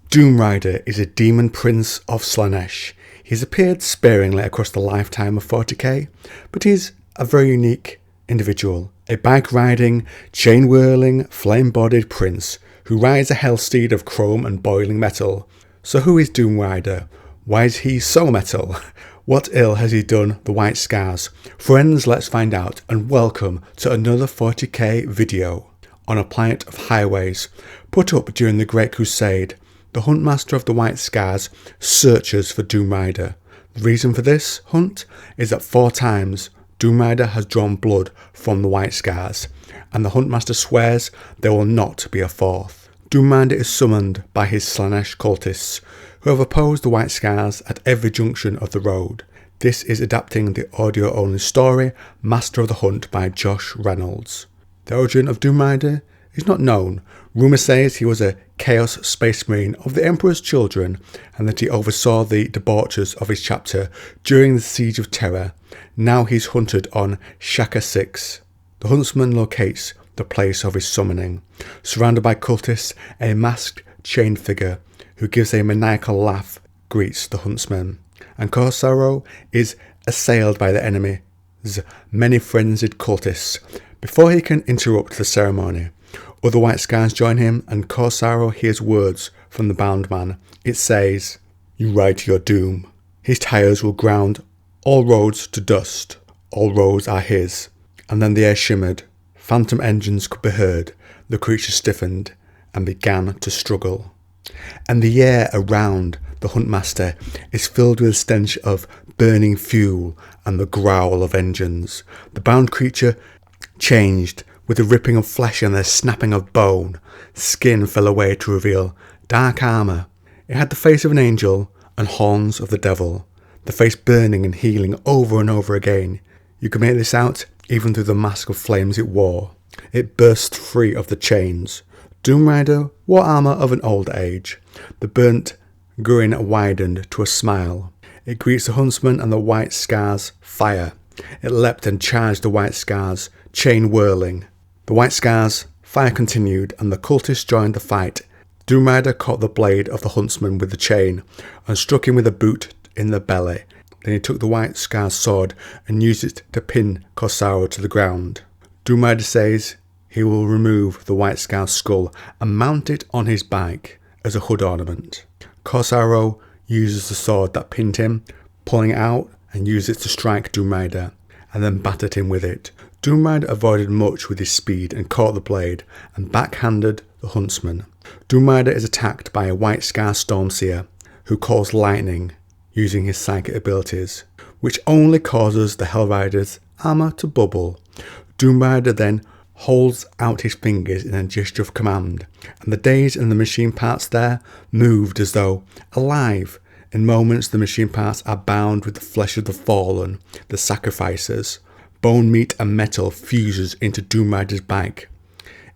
Doom Rider is a Daemon Prince of Slaanesh. He's appeared sparingly across the lifetime of 40k, but he's a very unique individual. A bike-riding, chain-whirling, flame-bodied prince who rides a hellsteed of chrome and boiling metal. So who is Doom Rider? Why is he so metal? What ill has he done the White Scars? Friends, let's find out, and welcome to another 40k video on a planet of highways put up during the Great Crusade. The Huntmaster of the White Scars searches for Doom Rider. The reason for this hunt is that 4 times Doom Rider has drawn blood from the White Scars, and the Huntmaster swears there will not be a 4th. Doom Rider is summoned by his Slaanesh cultists, who have opposed the White Scars at every junction of the road. This is adapting the audio-only story Master of the Hunt by Josh Reynolds. The origin of Doom Rider is not known. Rumour says he was a Chaos Space Marine of the Emperor's Children, and that he oversaw the debauches of his chapter during the Siege of Terror. Now he's hunted on Shaka 6. The huntsman locates the place of his summoning. Surrounded by cultists, a masked chained figure who gives a maniacal laugh greets the huntsman. And Kor'Saaro is assailed by the enemy's many frenzied cultists before he can interrupt the ceremony. Other White Scars join him, and Kor'Saaro hears words from the bound man. It says, "You ride to your doom. His tires will ground all roads to dust. All roads are his." And then the air shimmered. Phantom engines could be heard. The creature stiffened and began to struggle. And the air around the Huntmaster is filled with the stench of burning fuel and the growl of engines. The bound creature changed with the ripping of flesh and the snapping of bone. Skin fell away to reveal dark armour. It had the face of an angel and horns of the devil, the face burning and healing over and over again. You could make this out even through the mask of flames it wore. It burst free of the chains. Doom Rider wore armour of an old age. The burnt grin widened to a smile. It greets the huntsman and the White Scars fire. It leapt and charged the White Scars, chain whirling. The White Scars fire continued, and the cultists joined the fight. Doom Rider caught the blade of the huntsman with the chain and struck him with a boot in the belly. Then he took the White Scars sword and used it to pin Kor'Saaro to the ground. Doom Rider says he will remove the White Scars skull and mount it on his bike as a hood ornament. Kor'Saaro uses the sword that pinned him, pulling it out and used it to strike Doom Rider, and then battered him with it. Doom Rider avoided much with his speed and caught the blade and backhanded the huntsman. Doom Rider is attacked by a White Scar Stormseer who calls lightning using his psychic abilities, which only causes the Hellrider's armour to bubble. Doom Rider then holds out his fingers in a gesture of command, and the days and the machine parts there moved as though alive. In moments the machine parts are bound with the flesh of the fallen, the sacrificers. Bone, meat and metal fuses into Doom Rider's bike.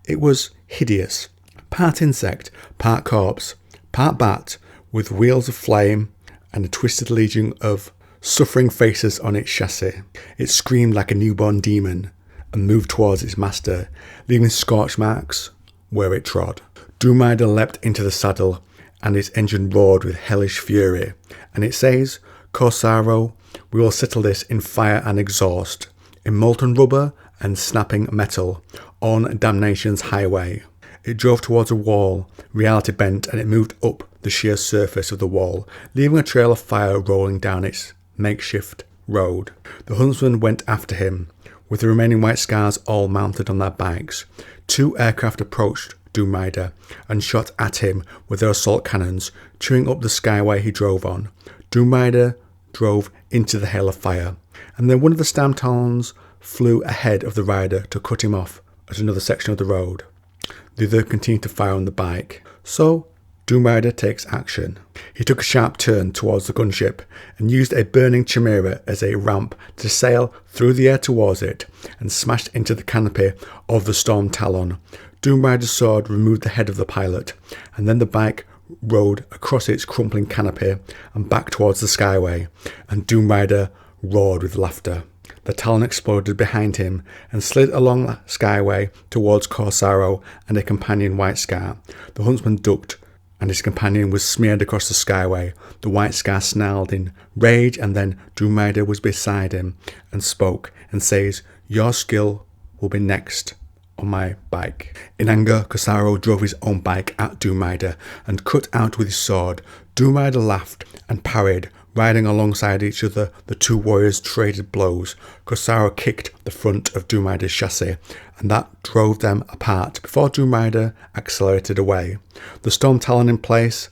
It was hideous. Part insect, part corpse, part bat, with wheels of flame and a twisted legion of suffering faces on its chassis. It screamed like a newborn demon and moved towards its master, leaving scorch marks where it trod. Doom Rider leapt into the saddle, and its engine roared with hellish fury. And it says, "Kor'Saaro, we will settle this in fire and exhaust, in molten rubber and snapping metal, on damnation's highway." It drove towards a wall. Reality bent, and it moved up the sheer surface of the wall, leaving a trail of fire rolling down its makeshift road. The huntsman went after him, with the remaining White Scars all mounted on their bikes. 2 aircraft approached Doom Rider and shot at him with their assault cannons, chewing up the skyway he drove on. Doom Rider drove into the hail of fire, and then one of the Stamtons flew ahead of the rider to cut him off at another section of the road. The other continued to fire on the bike. So Doom Rider takes action. He took a sharp turn towards the gunship and used a burning chimera as a ramp to sail through the air towards it, and smashed into the canopy of the Storm Talon. Doom Rider's sword removed the head of the pilot, and then the bike rode across its crumpling canopy and back towards the skyway, and Doom Rider roared with laughter. The Talon exploded behind him and slid along the skyway towards Kor'Saaro and a companion White Scar. The huntsman ducked and his companion was smeared across the skyway. The White Scar snarled in rage, and then Doom Rider was beside him and spoke and says, "Your skill will be next on my bike." In anger, Kor'Saaro drove his own bike at Doom Rider and cut out with his sword. Doom Rider laughed and parried. Riding alongside each other, the two warriors traded blows. Kor'Saaro kicked the front of Doom Rider's chassis, and that drove them apart before Doom Rider accelerated away. The Storm Talon in place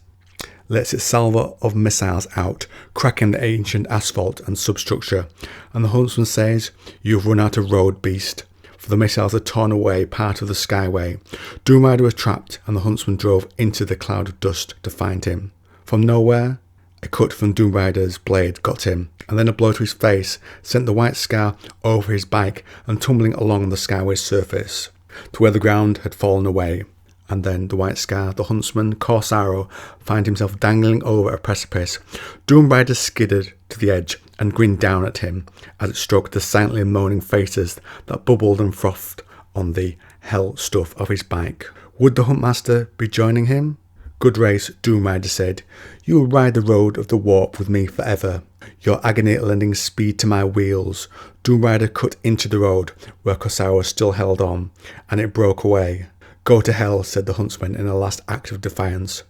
lets its salvo of missiles out, cracking the ancient asphalt and substructure, and the Huntsman says, "You've run out of road, beast," for the missiles had torn away part of the skyway. Doom Rider was trapped, and the Huntsman drove into the cloud of dust to find him. From nowhere, a cut from Doom Rider's blade got him, and then a blow to his face sent the White Scar over his bike and tumbling along the skyway's surface to where the ground had fallen away. And then the White Scar, the Huntsman Kor'Saaro, found himself dangling over a precipice. Doom Rider skidded to the edge and grinned down at him as it stroked the silently moaning faces that bubbled and frothed on the hell stuff of his bike. Would the Huntmaster be joining him? "Good race," Doom Rider said. "You will ride the road of the warp with me forever, your agony lending speed to my wheels." Doom Rider cut into the road where Kor'Saaro still held on, and it broke away. "Go to hell," said the Huntsman in a last act of defiance.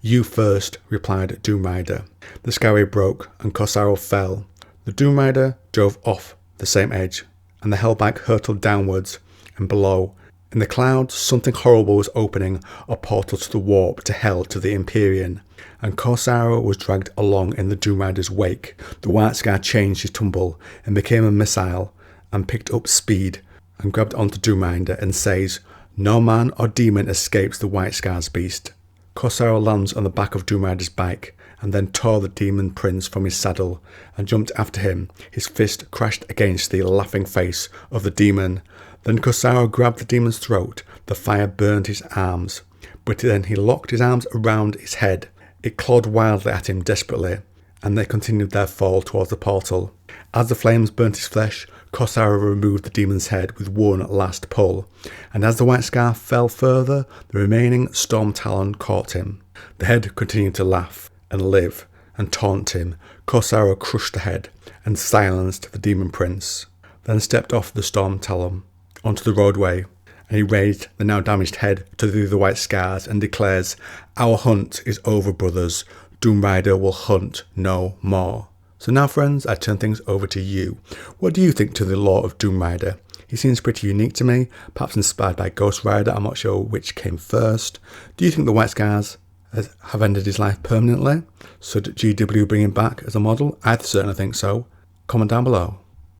"You first," replied Doom Rider. The skyway broke, and Kor'Saaro fell. The Doom Rider drove off the same edge, and the hell bike hurtled downwards, and below, in the clouds, something horrible was opening, a portal to the warp, to hell, to the Empyrean, and Kor'Saaro was dragged along in the Doom Rider's wake. The White Scar changed his tumble and became a missile, and picked up speed, and grabbed onto Doom Rider and says, "No man or demon escapes the White Scar's beast." Kor'Saaro lands on the back of Doom Rider's bike, and then tore the Demon Prince from his saddle, and jumped after him. His fist crashed against the laughing face of the demon. Then Kor'Saaro grabbed the demon's throat. The fire burned his arms, but then he locked his arms around his head. It clawed wildly at him desperately, and they continued their fall towards the portal. As the flames burnt his flesh, Kor'Saaro removed the demon's head with one last pull, and as the White Scar fell further, the remaining Storm Talon caught him. The head continued to laugh and live and taunt him. Kor'Saaro crushed the head and silenced the Demon Prince, then stepped off the Storm Talon onto the roadway, and he raised the now damaged head to the White Scars and declares, "Our hunt is over, brothers. Doom Rider will hunt no more." So now, friends, I turn things over to you. What do you think to the lore of Doom Rider? He seems pretty unique to me, perhaps inspired by Ghost Rider. I'm not sure which came first. Do you think the White Scars have ended his life permanently? Should GW bring him back as a model? I certainly think so. Comment down below.